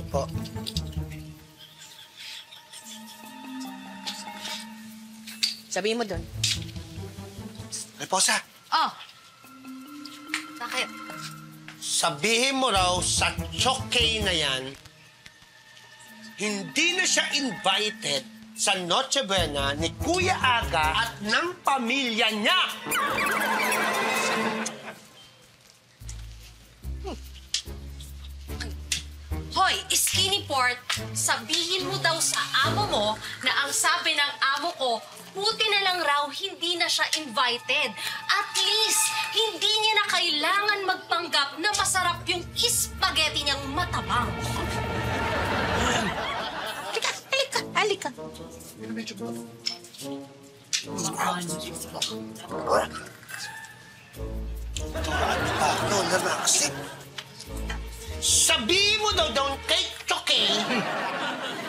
po. Sabihin mo doon. Reposa, Oh. Bakit? sabihin mo raw sa Chokey na yan, hindi na siya invited sa Noche Buena ni Kuya Aga at ng pamilya niya. Hoy, Skinny Port, sabihin mo daw sa amo mo na ang sabi ng amo ko, buti na lang raw hindi na siya invited. At least, hindi niya na kailangan magpanggap na masarap yung spaghetti niyang matabang. Halika. Lola Maxi, sabihin mo daw kay Chokey,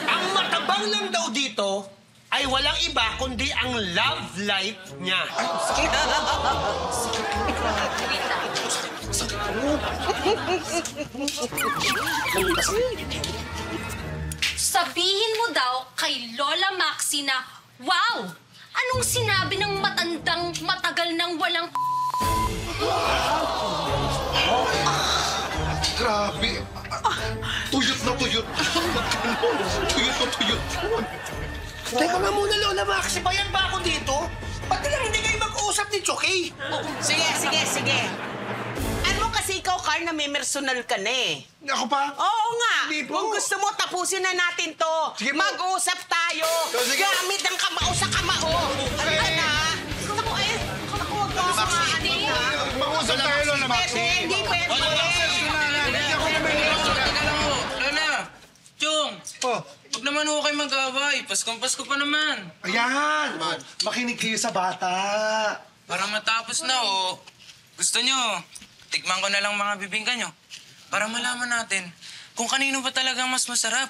ang matabang lang daw dito ay walang iba kundi ang love life niya. Sabihin mo daw kay Lola Maxi na, wow! Anong sinabi ng matandang matagal nang walang Grabe. Tuyot na tuyot. Tuyot na tuyot. Teka nga muna, Lola Maxi, bayan ba ako dito? Ba't lang hindi kayo mag-uusap ni Chokey? Sige. Ano kasi ikaw, Carl, na may personal ka na eh. Ako pa? Oo nga. Hindi po. Kung gusto mo, tapusin na natin to. Sige po. Mag-usap tayo. Sige. Gamit ang kamao sa kamao. Ano na? Naku, huwag mo ako maanin, ha? Mag-usap tayo, Lola Maxi. Hindi pwede. Lola! Chong! Oh, Huwag naman ho kayo mag-away. Paskong-pasko pa naman. ayan. Makinig kayo sa bata. Para matapos na, oh. Gusto nyo, tikman ko na lang mga bibingka nyo. Para malaman natin kung kanino ba talaga mas masarap.